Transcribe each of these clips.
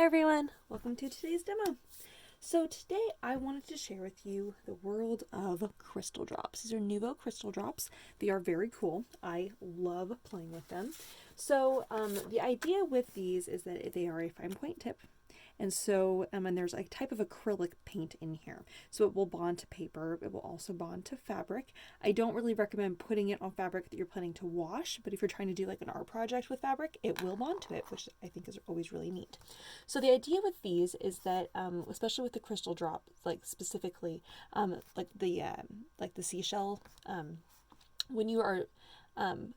everyone, welcome to today's demo. So today I wanted to share with you the world of crystal drops. These are Nuvo crystal drops. They are very cool. I love playing with them. So the idea with these is that they are a fine point tip. And so, and there's a type of acrylic paint in here. So it will bond to paper. It will also bond to fabric. I don't really recommend putting it on fabric that you're planning to wash, but if you're trying to do like an art project with fabric, it will bond to it, which I think is always really neat. So the idea with these is that, especially with the crystal drop, like specifically, like the seashell, when you are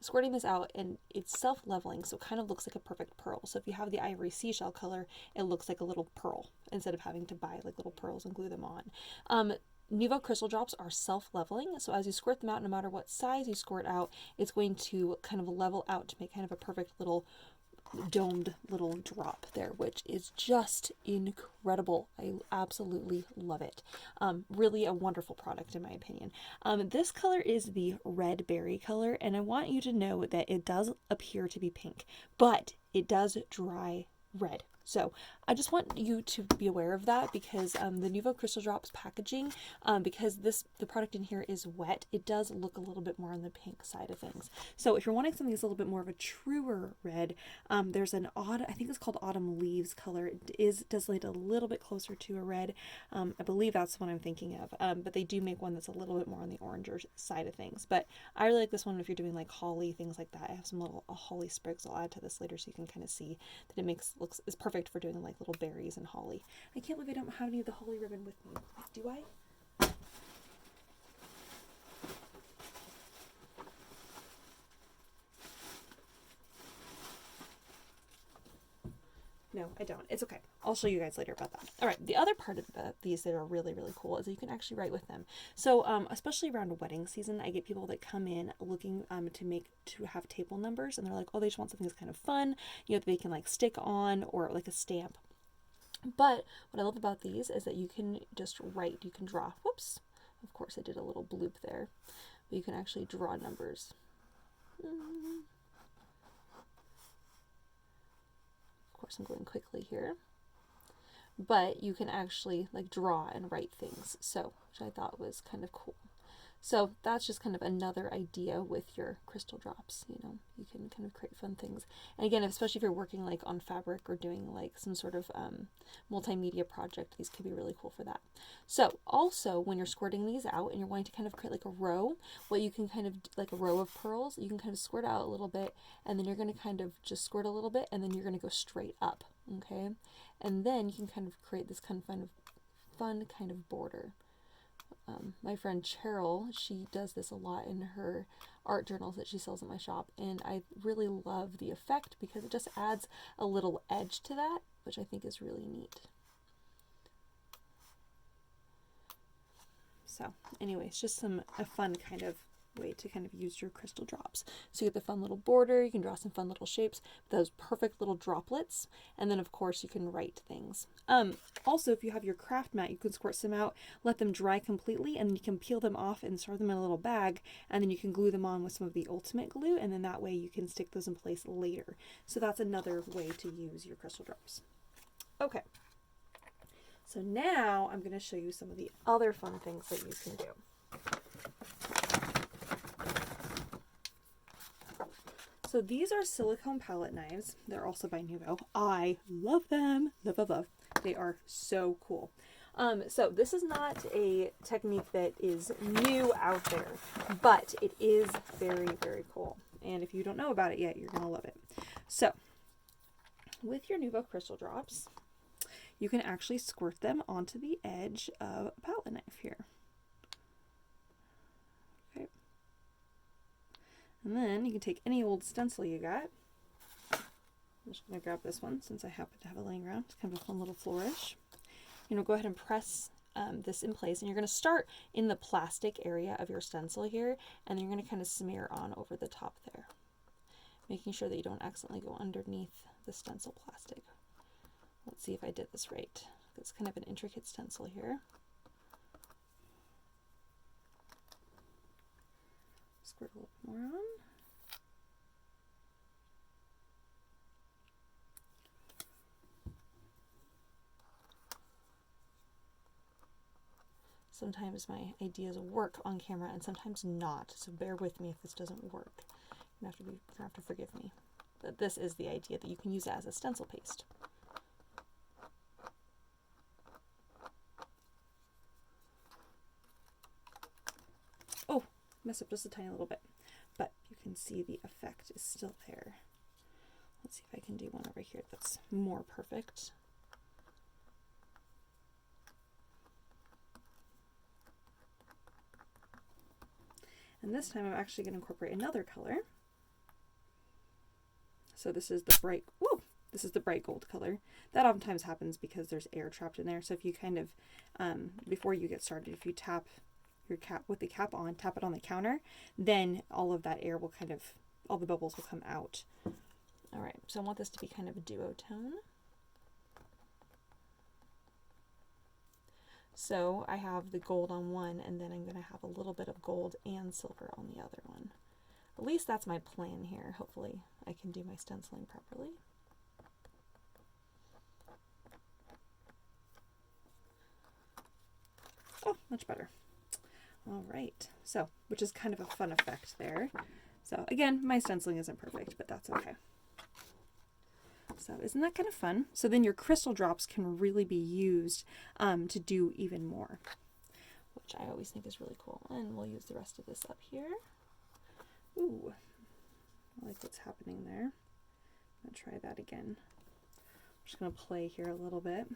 squirting this out, and it's self-leveling, so it kind of looks like a perfect pearl. So if you have the ivory seashell color, it looks like a little pearl instead of having to buy like little pearls and glue them on. Nuvo crystal drops are self-leveling, so as you squirt them out, no matter what size you squirt out, it's going to kind of level out to make kind of a perfect little domed little drop there, which is just incredible. I absolutely love it. Really a wonderful product in my opinion. This color is the red berry color, and I want you to know that it does appear to be pink, but it does dry red. So I just want you to be aware of that, because the Nuvo crystal drops packaging, because the product in here is wet, it does look a little bit more on the pink side of things. So if you're wanting something that's a little bit more of a truer red, there's an I think it's called Autumn Leaves color. It does lead a little bit closer to a red. I believe that's what I'm thinking of. But they do make one that's a little bit more on the oranger side of things. But I really like this one if you're doing like holly, things like that. I have some little holly sprigs. I'll add to this later so you can kind of see that it's perfect for doing like little berries and holly. I can't believe I don't have any of the holly ribbon with me. Do I? No, I don't. It's okay. I'll show you guys later about that. All right, the other part of these that are really, really cool is that you can actually write with them. So especially around wedding season, I get people that come in looking to have table numbers, and they're like, oh, they just want something that's kind of fun, that they can like stick on, or like a stamp. But what I love about these is that you can just write, you can draw. Whoops. Of course, I did a little bloop there. But you can actually draw numbers. Of course, I'm going quickly here. But you can actually like draw and write things. So, which I thought was kind of cool. So that's just kind of another idea with your crystal drops. You can kind of create fun things. And again, especially if you're working like on fabric or doing like some sort of multimedia project, these could be really cool for that. So also when you're squirting these out and you're wanting to kind of create like a row, what you can kind of like a row of pearls, you can kind of squirt out a little bit, and then you're going to kind of just squirt a little bit, and then you're going to go straight up. Okay. And then you can kind of create this kind of fun kind of border. My friend Cheryl, she does this a lot in her art journals that she sells at my shop, and I really love the effect because it just adds a little edge to that, which I think is really neat. So anyway, it's just a fun kind of way to kind of use your crystal drops. So you get the fun little border, you can draw some fun little shapes, those perfect little droplets, and then of course you can write things. Also, if you have your craft mat, you can squirt some out, let them dry completely, and then you can peel them off and store them in a little bag, and then you can glue them on with some of the ultimate glue, and then that way you can stick those in place later. So that's another way to use your crystal drops. Okay. So now I'm going to show you some of the other fun things that you can do. So these are silicone palette knives. They're also by Nuvo. I love them. Love, love, love. They are so cool. So this is not a technique that is new out there, but it is very, very cool. And if you don't know about it yet, you're going to love it. So with your Nuvo crystal drops, you can actually squirt them onto the edge of a palette knife here. Okay. And then you can take any old stencil you got. I'm just going to grab this one since I happen to have it laying around. It's kind of a fun little flourish. Go ahead and press this in place, and you're going to start in the plastic area of your stencil here, and then you're going to kind of smear on over the top there, making sure that you don't accidentally go underneath the stencil plastic. Let's see if I did this right. It's kind of an intricate stencil here. Squirt a little more on. Sometimes my ideas work on camera and sometimes not, so bear with me if this doesn't work. You have to forgive me. But this is the idea, that you can use it as a stencil paste. Oh, messed up just a tiny little bit, but you can see the effect is still there. Let's see if I can do one over here that's more perfect. And this time I'm actually going to incorporate another color. So this is the bright, this is the bright gold color. That oftentimes happens because there's air trapped in there. So if you kind of, before you get started, if you tap your cap with the cap on, tap it on the counter, then all of that air will kind of, all the bubbles will come out. All right, so I want this to be kind of a duotone. So I have the gold on one, and then I'm going to have a little bit of gold and silver on the other one. At least that's my plan here. Hopefully I can do my stenciling properly. Oh, much better. All right, so, which is kind of a fun effect there. So again, my stenciling isn't perfect, but that's okay. So isn't that kind of fun? So then your crystal drops can really be used to do even more, which I always think is really cool. And we'll use the rest of this up here. Ooh, I like what's happening there. I'm going to try that again. I'm just going to play here a little bit.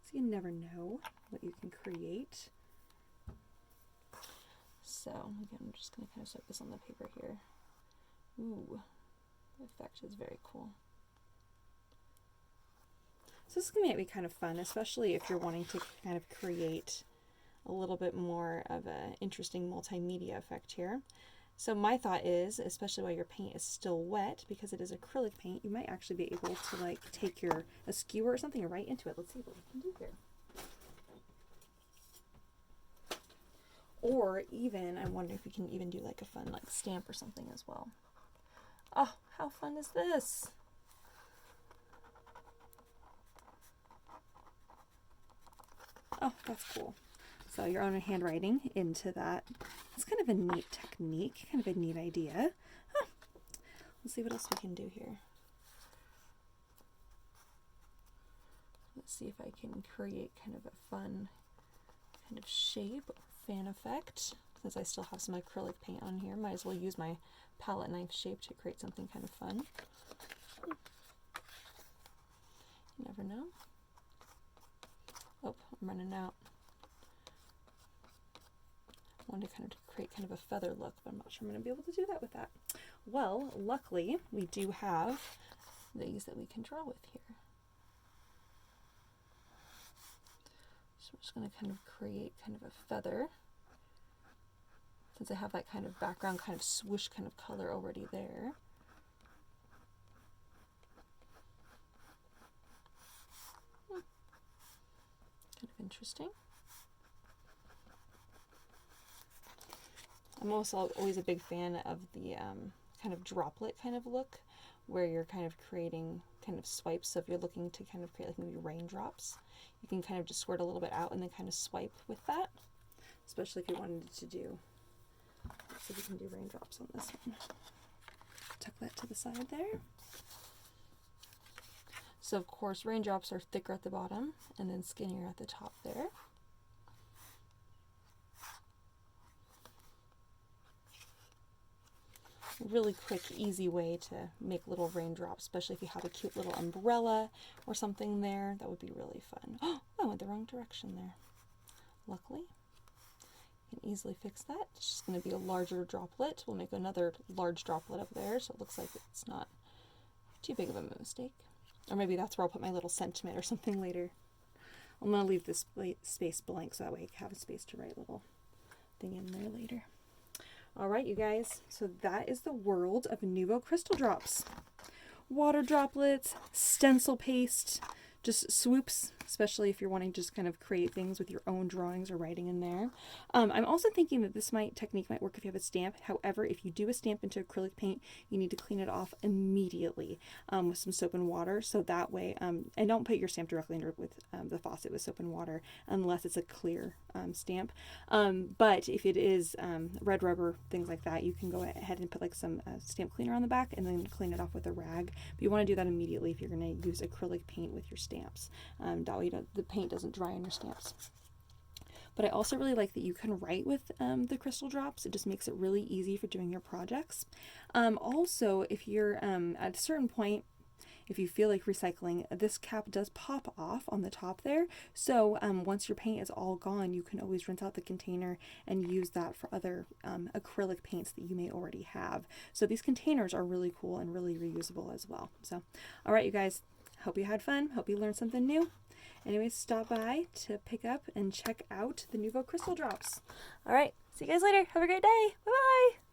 So you never know what you can create. So again, I'm just going to kind of set this on the paper here. Ooh. The effect is very cool. So this is going to be kind of fun, especially if you're wanting to kind of create a little bit more of an interesting multimedia effect here. So my thought is, especially while your paint is still wet, because it is acrylic paint, you might actually be able to like take a skewer or something and write into it. Let's see what we can do here. Or even, I wonder if we can even do like a fun like stamp or something as well. Oh, how fun is this? Oh, that's cool. So your own handwriting into that. It's kind of a neat technique, kind of a neat idea. Huh. Let's see what else we can do here. Let's see if I can create kind of a fun kind of shape or fan effect. Since I still have some acrylic paint on here, might as well use my palette knife shape to create something kind of fun. You never know. Oh, I'm running out. I wanted to kind of create kind of a feather look, but I'm not sure I'm going to be able to do that with that. Well, luckily, we do have these that we can draw with here. So we're just going to kind of create kind of a feather. Since I have that kind of background, kind of swoosh kind of color already there. Kind of interesting. I'm also always a big fan of the kind of droplet kind of look, where you're kind of creating kind of swipes. So if you're looking to kind of create like maybe raindrops, you can kind of just squirt a little bit out and then kind of swipe with that, especially if you wanted to do. So we can do raindrops on this one. Tuck that to the side there. So of course raindrops are thicker at the bottom and then skinnier at the top there. Really quick, easy way to make little raindrops, especially if you have a cute little umbrella or something there. That would be really fun. Oh, I went the wrong direction there. Luckily. You can easily fix that. It's just going to be a larger droplet. We'll make another large droplet up there so it looks like it's not too big of a mistake. Or maybe that's where I'll put my little sentiment or something later. I'm going to leave this space blank so that way I have a space to write a little thing in there later. Alright, you guys, so that is the world of Nuvo crystal drops. Water droplets, stencil paste, just swoops, especially if you're wanting to just kind of create things with your own drawings or writing in there. I'm also thinking that this technique might work if you have a stamp. However, if you do a stamp into acrylic paint, you need to clean it off immediately with some soap and water. So that way, and don't put your stamp directly under with the faucet with soap and water unless it's a clear stamp. But if it is red rubber, things like that, you can go ahead and put like some stamp cleaner on the back and then clean it off with a rag. But you want to do that immediately if you're going to use acrylic paint with your stamps. That way the paint doesn't dry on your stamps. But I also really like that you can write with the crystal drops. It just makes it really easy for doing your projects. Also, if you're at a certain point, if you feel like recycling, this cap does pop off on the top there. So once your paint is all gone, you can always rinse out the container and use that for other acrylic paints that you may already have. So these containers are really cool and really reusable as well. So, all right, you guys, hope you had fun. Hope you learned something new. Anyways, stop by to pick up and check out the Nuvo crystal drops. All right, see you guys later. Have a great day. Bye-bye.